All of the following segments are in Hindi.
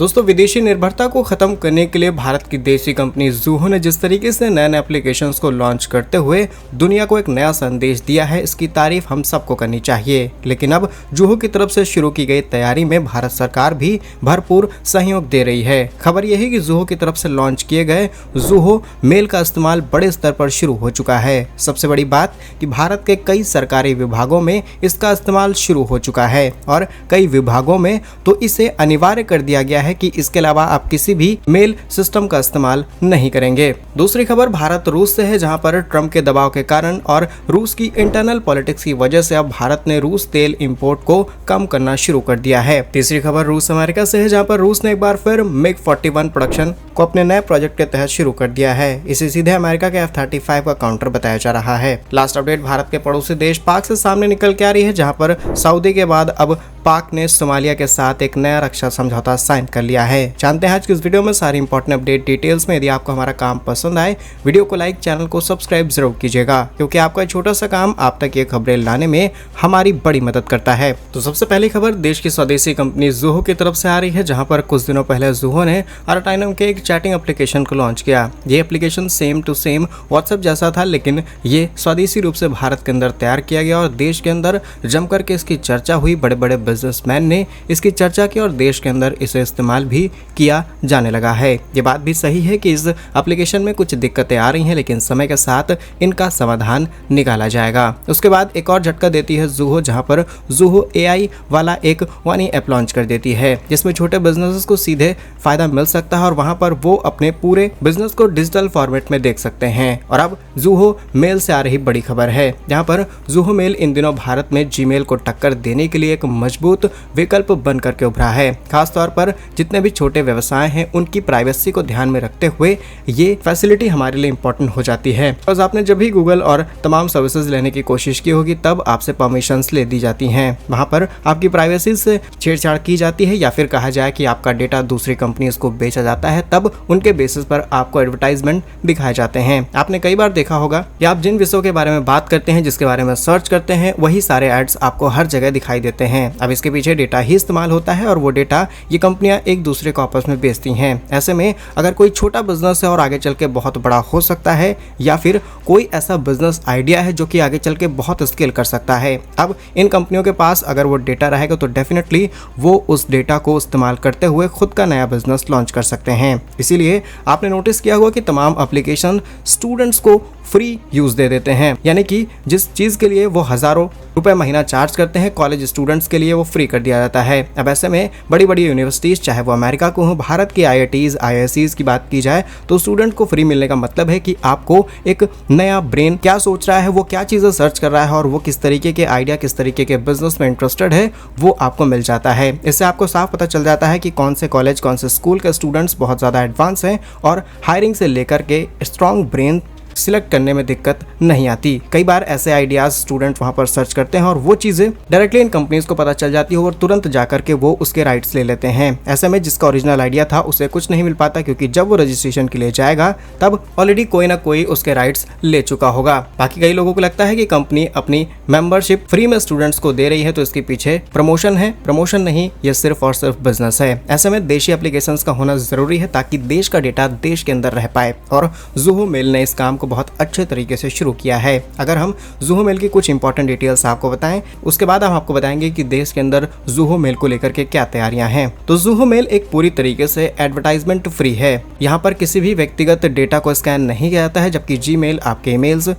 दोस्तों, विदेशी निर्भरता को खत्म करने के लिए भारत की देसी कंपनी ज़ूहो ने जिस तरीके से नए नए एप्लीकेशंस को लॉन्च करते हुए दुनिया को एक नया संदेश दिया है, इसकी तारीफ हम सबको करनी चाहिए। लेकिन अब ज़ूहो की तरफ से शुरू की गई तैयारी में भारत सरकार भी भरपूर सहयोग दे रही है। खबर यह है कि ज़ूहो की तरफ से लॉन्च किए गए ज़ूहो मेल का इस्तेमाल बड़े स्तर पर शुरू हो चुका है। सबसे बड़ी बात कि भारत के कई सरकारी विभागों में इसका इस्तेमाल शुरू हो चुका है और कई विभागों में तो इसे अनिवार्य कर दिया गया है कि इसके अलावा आप किसी भी मेल सिस्टम का इस्तेमाल नहीं करेंगे। दूसरी खबर भारत रूस से है, जहां पर ट्रंप के दबाव के कारण और रूस की इंटरनल पॉलिटिक्स की वजह से अब भारत ने रूस तेल इंपोर्ट को कम करना शुरू कर दिया है। तीसरी खबर रूस अमेरिका से है, जहां पर रूस ने एक बार फिर MiG-41 प्रोडक्शन को अपने नए प्रोजेक्ट के तहत शुरू कर दिया है। इसे सीधे अमेरिका के F-35 का काउंटर बताया जा रहा है। लास्ट अपडेट भारत के पड़ोसी देश पाक से सामने निकल के आ रही है, जहां पर सऊदी के बाद अब पाक ने सोमालिया के साथ एक नया रक्षा समझौता साइन कर लिया है। जानते हैं आज की इस वीडियो में सारी इंपॉर्टेंट अपडेट डिटेल्स में। यदि आपको हमारा काम पसंद आए, वीडियो को लाइक, चैनल को सब्सक्राइब जरूर कीजिएगा, क्योंकि आपका छोटा सा काम आप तक ये खबरें लाने में हमारी बड़ी मदद करता है। तो सबसे पहली खबर देश की स्वदेशी कंपनी ज़ूहो की तरफ से आ रही है, जहां पर कुछ दिनों पहले ज़ूहो ने आर्टाई नाम के एक चैटिंग एप्लीकेशन को लॉन्च किया। ये application same to same WhatsApp जैसा था, लेकिन ये स्वदेशी रूप से भारत के अंदर तैयार किया गया और देश के अंदर जम करके इसकी चर्चा हुई। बड़े बड़े बिजनेसमैन ने इसकी चर्चा की और देश के अंदर इसे इस्तेमाल भी किया जाने लगा है। ये बात भी सही है कि इस एप्लीकेशन में कुछ दिक्कतें आ रही हैं, लेकिन समय के साथ इनका समाधान निकाला जाएगा। उसके बाद एक और झटका देती है ज़ूहो, जहां पर ज़ूहो AI वाला एक वानी ऐप लॉन्च कर देती है, जिसमें छोटे बिजनेसेस को सीधे फायदा मिल सकता है और वहां पर वो अपने पूरे बिजनेस को डिजिटल फॉर्मेट में देख सकते हैं। और अब ज़ूहो मेल से आ रही बड़ी खबर है, जहां पर ज़ूहो मेल इन दिनों भारत में जीमेल को टक्कर देने के लिए एक मजबूत विकल्प बन करके उभरा है। खासतौर पर जितने भी छोटे व्यवसाय हैं, उनकी प्राइवेसी को ध्यान में रखते हुए ये फैसिलिटी हमारे लिए इंपॉर्टेंट हो जाती है। और आपने जब भी गूगल और तमाम सर्विसेज लेने की कोशिश की होगी, तब आपसे परमिशंस ले दी जाती हैं। वहां पर आपकी प्राइवेसी से छेड़छाड़ की जाती है, या फिर कहा जाए कि आपका डेटा दूसरी कंपनीज को बेचा जाता है, तब उनके बेसिस पर आपको एडवर्टाइजमेंट दिखाए जाते हैं। आपने कई बार देखा होगा कि आप जिन विषयों के बारे में बात करते हैं, जिसके बारे में सर्च करते हैं, वही सारे एड्स आपको हर जगह दिखाई देते हैं। अब इसके पीछे डेटा ही इस्तेमाल होता है और वो डेटा ये कंपनियां एक दूसरे को आपस में बेचती हैं। ऐसे में अगर कोई छोटा बिजनेस है और आगे चल के बहुत बड़ा हो सकता है, या फिर कोई ऐसा बिजनेस आइडिया है जो कि आगे चल के बहुत स्केल कर सकता है, अब इन कंपनियों के पास अगर वो डेटा रहेगा तो डेफिनेटली वो उस डेटा को इस्तेमाल करते हुए खुद का नया बिजनेस लॉन्च कर सकते हैं। इसीलिए आपने नोटिस किया होगा कि तमाम एप्लीकेशन स्टूडेंट्स को फ्री यूज दे देते हैं, यानी कि जिस चीज के लिए वो हजारों रुपए महीना चार्ज करते हैं, कॉलेज स्टूडेंट्स के लिए वो फ्री कर दिया जाता है। अब ऐसे में बड़ी बड़ी यूनिवर्सिटीज, चाहे वो अमेरिका को हो, भारत की IITs, IIScs की बात की जाए, तो स्टूडेंट को फ्री मिलने का मतलब है कि आपको एक नया ब्रेन क्या सोच रहा है, वो क्या चीजें सर्च कर रहा है और वो किस तरीके के आइडिया, किस तरीके के बिजनेस में इंटरेस्टेड है, वो आपको मिल जाता है। इससे आपको साफ पता चल जाता है कि कौन से कॉलेज, कौन से स्कूल के स्टूडेंट्स बहुत ज्यादा एडवांस हैं और हायरिंग से लेकर के स्ट्रॉन्ग ब्रेन सिलेक्ट करने में दिक्कत नहीं आती। कई बार ऐसे आइडियाज स्टूडेंट वहां पर सर्च करते हैं और वो चीजें डायरेक्टली इन कंपनीज को पता चल जाती है और तुरंत जाकर के वो उसके राइट्स ले लेते हैं। ऐसे में जिसका ओरिजिनल आइडिया था उसे कुछ नहीं मिल पाता, क्योंकि जब वो रजिस्ट्रेशन के लिए जाएगा तब ऑलरेडी कोई ना कोई उसके राइट्स ले चुका होगा। बाकी कई लोगों को लगता है कि कंपनी अपनी मेंबरशिप फ्री में स्टूडेंट्स को दे रही है, तो इसके पीछे प्रमोशन है। प्रमोशन नहीं, ये सिर्फ और सिर्फ बिजनेस है। ऐसे में देशी एप्लीकेशन का होना जरूरी है, ताकि देश का डेटा देश के अंदर रह पाए, और ज़ूहो मेल ने इस काम को बहुत अच्छे तरीके से शुरू किया है। अगर हम ज़ूहो मेल की कुछ इंपॉर्टेंट डिटेल्स आपको बताएं, उसके बाद हम आपको बताएंगे कि देश के अंदर ज़ूहो मेल को लेकर के क्या तैयारियां हैं। तो ज़ूहो मेल एक पूरी तरीके से एडवर्टाइजमेंट फ्री है। यहाँ पर किसी भी व्यक्तिगत डेटा को स्कैन नहीं किया जाता है, जबकि जीमेल आपके ईमेल्स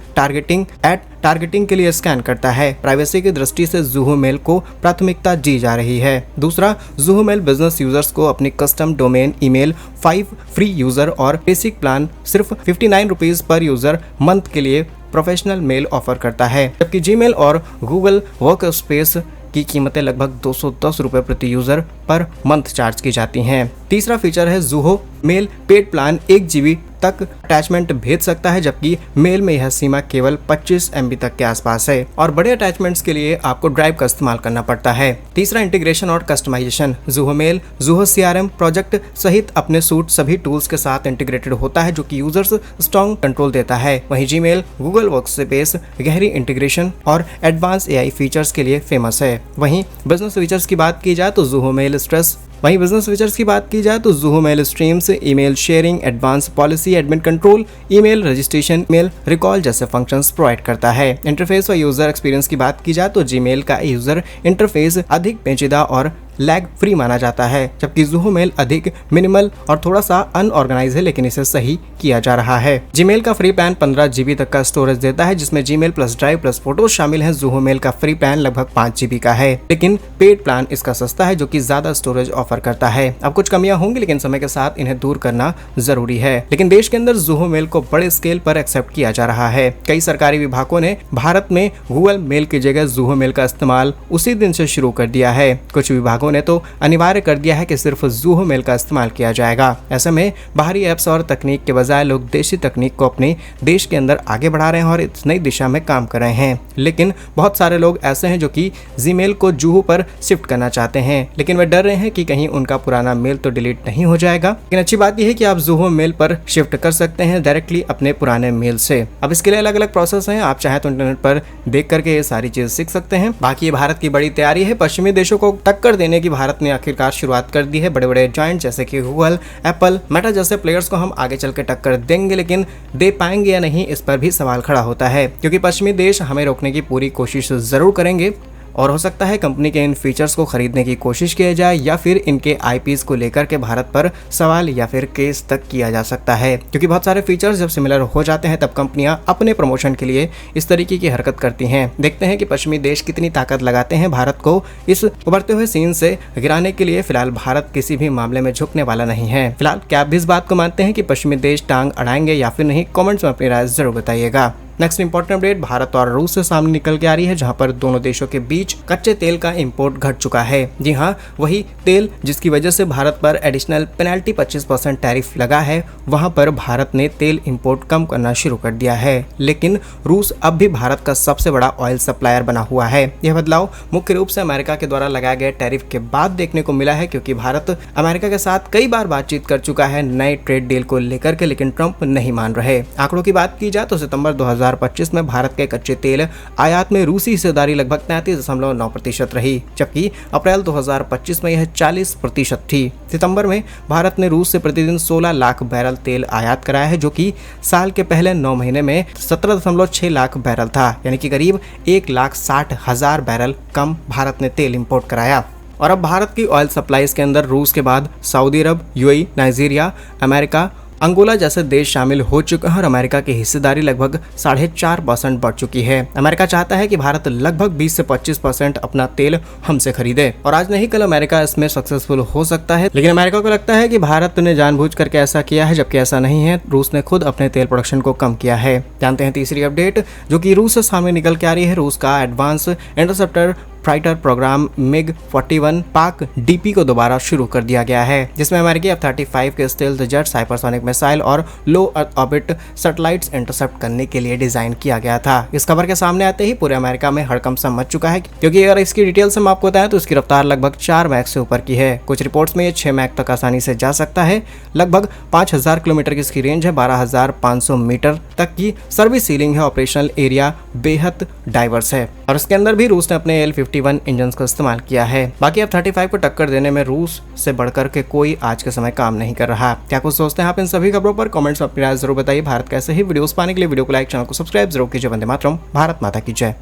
टारगेटिंग के लिए स्कैन करता है। प्राइवेसी की दृष्टि से ज़ूहो मेल को प्राथमिकता दी जा रही है। दूसरा, ज़ूहो मेल बिजनेस यूजर्स को अपनी custom domain email 5 free user और बेसिक प्लान सिर्फ 59 रुपीज पर यूजर मंथ के लिए प्रोफेशनल मेल ऑफर करता है, जबकि जीमेल और गूगल वर्कस्पेस की कीमतें लगभग 210 रुपए प्रति यूजर पर मंथ चार्ज की जाती हैं। तीसरा फीचर है ज़ूहो मेल पेड प्लान 1 GB तक अटैचमेंट भेज सकता है, जबकि मेल में यह सीमा केवल 25 MB तक के आसपास है और बड़े अटैचमेंट्स के लिए आपको ड्राइव का इस्तेमाल करना पड़ता है। तीसरा, इंटीग्रेशन और कस्टमाइजेशन। ज़ूहो मेल ज़ूहो CRM प्रोजेक्ट सहित अपने सूट सभी टूल्स के साथ इंटीग्रेटेड होता है, जो कि यूजर्स स्ट्रॉन्ग कंट्रोल देता है। वहीं जीमेल गूगल वर्कस्पेस गहरी इंटीग्रेशन और एडवांस AI फीचर्स के लिए फेमस है। वहीं बिजनेस फीचर्स की बात की जाए तो ज़ूहो मेल स्ट्रेस वहीं बिजनेस फीचर्स की बात की जाए तो Zoho mail streams, email sharing, advance policy admin control, email registration, email recall जैसे फंक्शंस प्रोवाइड करता है। इंटरफेस और यूजर एक्सपीरियंस की बात की जाए तो जीमेल का यूजर इंटरफेस अधिक पेचीदा और लैग फ्री माना जाता है, जबकि ज़ूहो मेल अधिक मिनिमल और थोड़ा सा अनऑर्गेनाइज है, लेकिन इसे सही किया जा रहा है। जीमेल का फ्री प्लान 15 GB तक का स्टोरेज देता है, जिसमें Gmail plus drive plus photos शामिल है। ज़ूहो मेल का फ्री प्लान लगभग 5 GB का है, लेकिन पेड प्लान इसका सस्ता है, जो कि ज्यादा स्टोरेज ऑफर करता है। अब कुछ कमियां होंगी, लेकिन समय के साथ इन्हें दूर करना जरूरी है। लेकिन देश के अंदर ज़ूहो मेल को बड़े स्केल पर एक्सेप्ट किया जा रहा है। कई सरकारी विभागों ने भारत में गूगल मेल की जगह ज़ूहो मेल का इस्तेमाल उसी दिन से शुरू कर दिया है। कुछ विभागों ने तो अनिवार्य कर दिया है कि सिर्फ ज़ूहो मेल का इस्तेमाल किया जाएगा। ऐसे में बाहरी ऐप्स और तकनीक के बजाय लोग देशी तकनीक को अपने देश के अंदर आगे बढ़ा रहे हैं और इस नई दिशा में काम कर रहे हैं। लेकिन बहुत सारे लोग ऐसे हैं जो कि जीमेल को ज़ूहो पर शिफ्ट करना चाहते हैं, लेकिन वे डर रहे हैं कि कहीं उनका पुराना मेल तो डिलीट नहीं हो जाएगा। लेकिन अच्छी बात यह है कि आप ज़ूहो मेल पर शिफ्ट कर सकते हैं डायरेक्टली अपने पुराने मेल से। अब इसके लिए अलग अलग प्रोसेस हैं, आप चाहे तो इंटरनेट पर देख करके ये सारी चीज सीख सकते हैं। बाकी ये भारत की बड़ी तैयारी है। पश्चिमी देशों को टक्कर देने की भारत ने आखिरकार शुरुआत कर दी है। बड़े बड़े जॉइंट जैसे कि गूगल, एप्पल, मेटा जैसे प्लेयर्स को हम आगे चल के टक्कर देंगे, लेकिन दे पाएंगे या नहीं, इस पर भी सवाल खड़ा होता है, क्योंकि पश्चिमी देश हमें रोकने की पूरी कोशिश जरूर करेंगे और हो सकता है कंपनी के इन फीचर्स को खरीदने की कोशिश किया जाए या फिर इनके आईपीज को लेकर के भारत पर सवाल या फिर केस तक किया जा सकता है, क्योंकि बहुत सारे फीचर्स जब सिमिलर हो जाते हैं तब कंपनियां अपने प्रमोशन के लिए इस तरीके की हरकत करती हैं। देखते हैं कि पश्चिमी देश कितनी ताकत लगाते हैं भारत को इस उभरते हुए सीन से गिराने के लिए। फिलहाल भारत किसी भी मामले में झुकने वाला नहीं है। फिलहाल क्या आप भी इस बात को मानते हैं कि पश्चिमी देश टांग अड़ाएंगे या फिर नहीं? कमेंट्स में अपनी राय जरूर बताइएगा। नेक्स्ट इंपॉर्टेंट अपडेट भारत और रूस से सामने निकल के आ रही है, जहां पर दोनों देशों के बीच कच्चे तेल का इंपोर्ट घट चुका है। जी हां, वही तेल जिसकी वजह से भारत पर एडिशनल पेनल्टी 25% टैरिफ लगा है, वहां पर भारत ने तेल इंपोर्ट कम करना शुरू कर दिया है। लेकिन रूस अब भी भारत का सबसे बड़ा ऑयल सप्लायर बना हुआ है। यह बदलाव मुख्य रूप से अमेरिका के द्वारा लगाए गए टैरिफ के बाद देखने को मिला है, क्योंकि भारत अमेरिका के साथ कई बार बातचीत कर चुका है नए ट्रेड डील को लेकर के, लेकिन ट्रंप नहीं मान रहे। आंकड़ों की बात की जाए तो सितंबर 2025 में भारत के कच्चे तेल आयात में रूसी हिस्सेदारी लगभग 33.9% रही, जबकि अप्रैल 2025 में यह 40% थी। सितंबर में भारत ने रूस से प्रतिदिन 16 लाख बैरल तेल आयात कराया है, जो कि साल के पहले 9 महीने में 17.6 लाख बैरल था, यानी कि करीब 1,60,000 बैरल कम भारत ने तेल इंपोर्ट कराया। और अब भारत की ऑयल सप्लाईज के अंदर रूस के बाद सऊदी अरब, यूएई, नाइजीरिया, अमेरिका, अंगोला जैसे देश शामिल हो चुके हैं और अमेरिका की हिस्सेदारी लगभग 4.5% बढ़ चुकी है। अमेरिका चाहता है कि भारत लगभग 20 से 25% अपना तेल हमसे खरीदे, और आज नहीं कल अमेरिका इसमें सक्सेसफुल हो सकता है। लेकिन अमेरिका को लगता है कि भारत ने जानबूझ करके ऐसा किया है, जबकि ऐसा नहीं है। रूस ने खुद अपने तेल प्रोडक्शन को कम किया है। जानते हैं तीसरी अपडेट जो कि रूस से सामने निकल के आ रही है। रूस का advance interceptor fighter programme MiG-41 पाक डीपी को दोबारा शुरू कर दिया गया है, जिसमें अमेरिकी F-35 के स्टेल्थ जेट्स, हाइपरसोनिक मिसाइल और लो अर्थ ऑर्बिट सैटेलाइट्स इंटरसेप्ट करने के लिए डिजाइन किया गया था। इस खबर के सामने आते ही पूरे अमेरिका में हड़कंप सा मच चुका है, क्योंकि अगर इसकी डिटेल्स हम आपको बताएं तो इसकी रफ्तार लगभग 4 मैक से ऊपर की है। कुछ रिपोर्ट्स में ये 6 मैक तक आसानी से जा सकता है। लगभग 5000 किलोमीटर की इसकी रेंज है, 12,500 मीटर तक की सर्विस सीलिंग है। ऑपरेशनल एरिया बेहद डाइवर्स है और इसके अंदर भी रूस ने अपने L-51 इंजन का इस्तेमाल किया है। बाकी F-35 को टक्कर देने में रूस से बढ़कर के कोई आज के समय काम नहीं कर रहा। क्या कुछ सोचते हैं आप इन सभी खबरों पर? कमेंट्स में अपनी राय जरूर बताइए। भारत कैसे ही वीडियोस पाने के लिए वीडियो को लाइक, चैनल को सब्सक्राइब जरूर कीजिए। वंदे मातरम, भारत माता की जय।